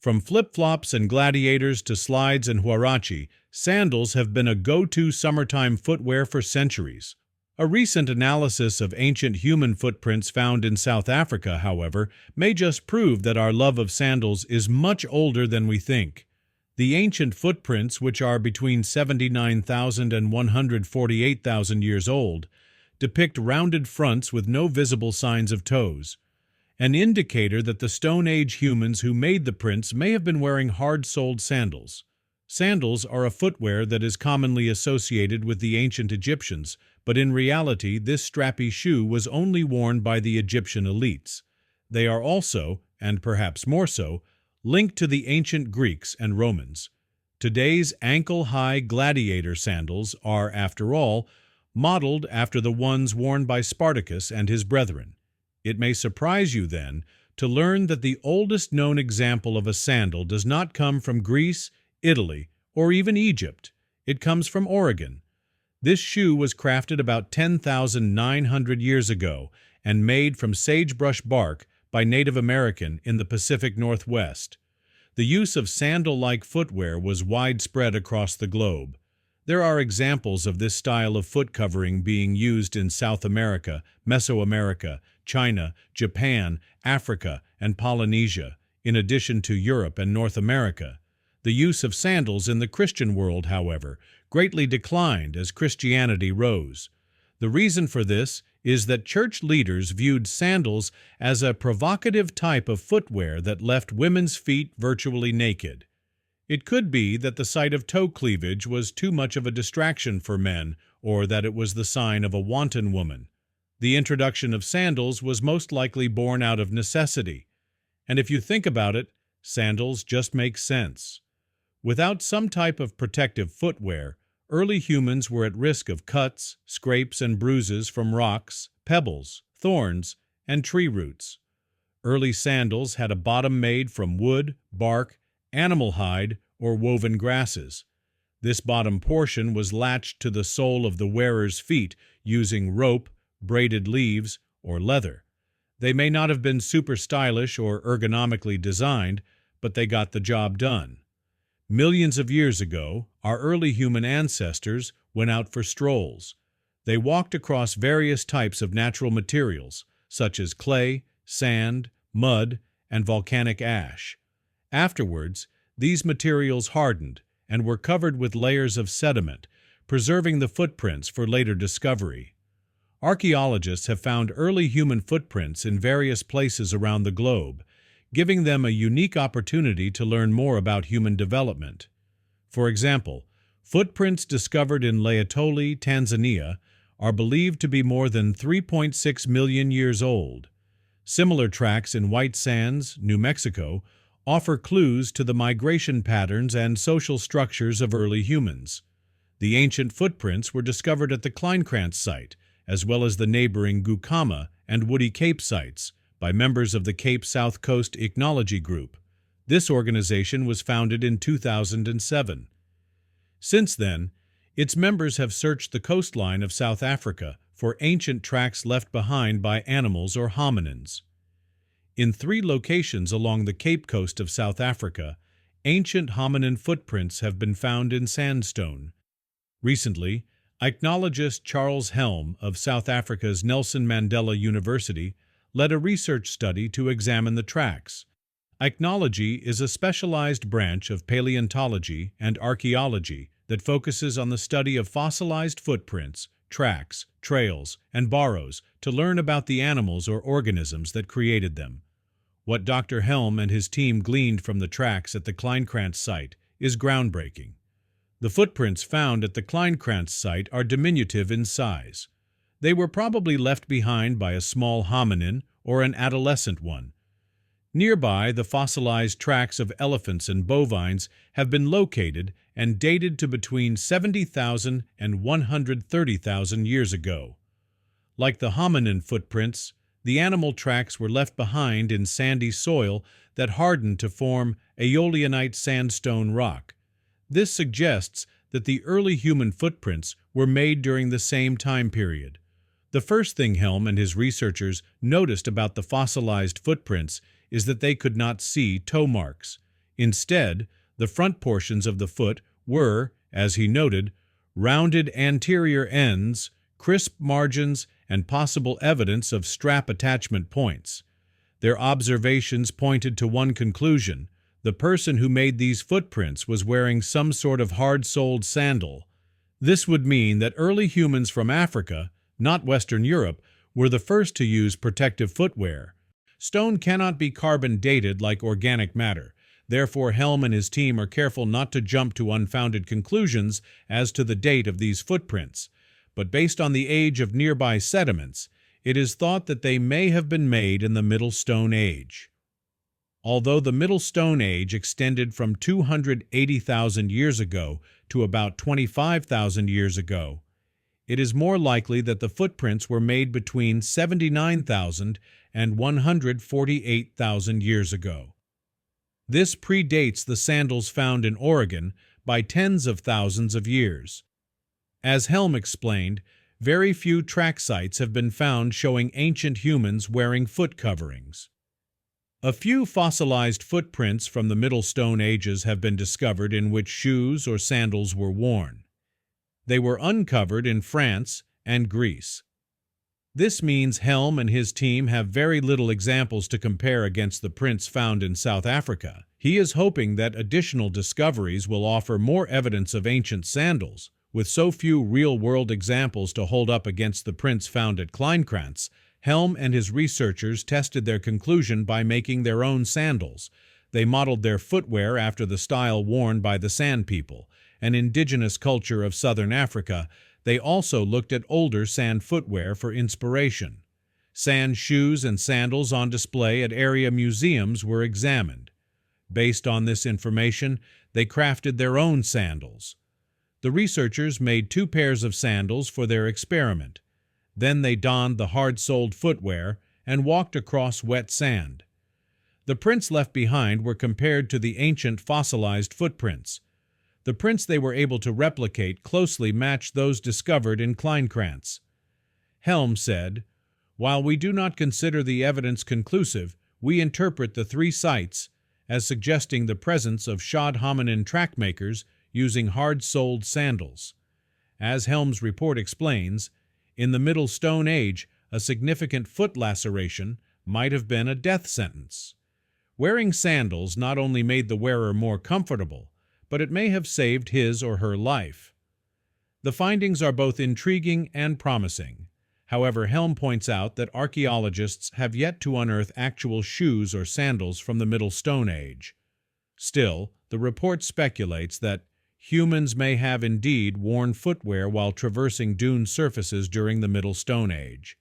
From flip-flops and gladiators to slides and huarache, sandals have been a go-to summertime footwear for centuries. A recent analysis of ancient human footprints found in South Africa, however, may just prove that our love of sandals is much older than we think. The ancient footprints, which are between 79,000 and 148,000 years old, depict rounded fronts with no visible signs of toes, an indicator that the Stone Age humans who made the prints may have been wearing hard-soled sandals. Sandals are a footwear that is commonly associated with the ancient Egyptians, but in reality this strappy shoe was only worn by the Egyptian elites. They are also, and perhaps more so, linked to the ancient Greeks and Romans. Today's ankle-high gladiator sandals are, after all, modeled after the ones worn by Spartacus and his brethren. It may surprise you, then, to learn that the oldest known example of a sandal does not come from Greece, Italy, or even Egypt. It comes from Oregon. This shoe was crafted about 10,900 years ago and made from sagebrush bark by Native American in the Pacific Northwest. The use of sandal-like footwear was widespread across the globe. There are examples of this style of foot covering being used in South America, Mesoamerica, China, Japan, Africa, and Polynesia, in addition to Europe and North America. The use of sandals in the Christian world, however, greatly declined as Christianity rose. The reason for this is that church leaders viewed sandals as a provocative type of footwear that left women's feet virtually naked. It could be that the sight of toe cleavage was too much of a distraction for men, or that it was the sign of a wanton woman. The introduction of sandals was most likely born out of necessity. And if you think about it, sandals just make sense. Without some type of protective footwear, early humans were at risk of cuts, scrapes, and bruises from rocks, pebbles, thorns, and tree roots. Early sandals had a bottom made from wood, bark, animal hide, or woven grasses. This bottom portion was latched to the sole of the wearer's feet using rope, braided leaves, or leather. They may not have been super stylish or ergonomically designed, but they got the job done. Millions of years ago, our early human ancestors went out for strolls. They walked across various types of natural materials, such as clay, sand, mud, and volcanic ash. Afterwards, these materials hardened and were covered with layers of sediment, preserving the footprints for later discovery. Archaeologists have found early human footprints in various places around the globe, giving them a unique opportunity to learn more about human development. For example, footprints discovered in Laetoli, Tanzania, are believed to be more than 3.6 million years old. Similar tracks in White Sands, New Mexico, offer clues to the migration patterns and social structures of early humans. The ancient footprints were discovered at the Kleinkrantz site, as well as the neighboring Gukama and Woody Cape sites, by members of the Cape South Coast Ichnology Group. This organization was founded in 2007. Since then, its members have searched the coastline of South Africa for ancient tracks left behind by animals or hominins. In 3 locations along the Cape Coast of South Africa, ancient hominin footprints have been found in sandstone. Recently, ichnologist Charles Helm of South Africa's Nelson Mandela University led a research study to examine the tracks. Ichnology is a specialized branch of paleontology and archaeology that focuses on the study of fossilized footprints, tracks, trails, and burrows to learn about the animals or organisms that created them. What Dr. Helm and his team gleaned from the tracks at the Kleinkrantz site is groundbreaking. The footprints found at the Kleinkrantz site are diminutive in size. They were probably left behind by a small hominin or an adolescent one. Nearby, the fossilized tracks of elephants and bovines have been located and dated to between 70,000 and 130,000 years ago. Like the hominin footprints, the animal tracks were left behind in sandy soil that hardened to form aeolianite sandstone rock. This suggests that the early human footprints were made during the same time period. The first thing Helm and his researchers noticed about the fossilized footprints is that they could not see toe marks. Instead, the front portions of the foot were, as he noted, rounded anterior ends, crisp margins, and possible evidence of strap attachment points. Their observations pointed to one conclusion: the person who made these footprints was wearing some sort of hard-soled sandal. This would mean that early humans from Africa, not Western Europe, were the first to use protective footwear. Stone cannot be carbon dated like organic matter. Therefore, Helm and his team are careful not to jump to unfounded conclusions as to the date of these footprints. But based on the age of nearby sediments, it is thought that they may have been made in the Middle Stone Age. Although the Middle Stone Age extended from 280,000 years ago to about 25,000 years ago, it is more likely that the footprints were made between 79,000 and 148,000 years ago. This predates the sandals found in Oregon by tens of thousands of years. As Helm explained, very few track sites have been found showing ancient humans wearing foot coverings. A few fossilized footprints from the Middle Stone Ages have been discovered in which shoes or sandals were worn. They were uncovered in France and Greece. This means Helm and his team have very little examples to compare against the prints found in South Africa. He is hoping that additional discoveries will offer more evidence of ancient sandals. With so few real-world examples to hold up against the prints found at Kleinkrantz, Helm and his researchers tested their conclusion by making their own sandals. They modeled their footwear after the style worn by the Sand people, an indigenous culture of southern Africa. They also looked at older sand footwear for inspiration. Sand shoes and sandals on display at area museums were examined. Based on this information, they crafted their own sandals. The researchers made 2 pairs of sandals for their experiment. Then they donned the hard-soled footwear and walked across wet sand. The prints left behind were compared to the ancient fossilized footprints. The prints they were able to replicate closely matched those discovered in Kleinkrantz. Helm said, "While we do not consider the evidence conclusive, we interpret the 3 sites as suggesting the presence of shod hominin track makers using hard-soled sandals. As Helm's report explains, in the Middle Stone Age, a significant foot laceration might have been a death sentence. Wearing sandals not only made the wearer more comfortable, but it may have saved his or her life." The findings are both intriguing and promising. However, Helm points out that archaeologists have yet to unearth actual shoes or sandals from the Middle Stone Age. Still, the report speculates that humans may have indeed worn footwear while traversing dune surfaces during the Middle Stone Age.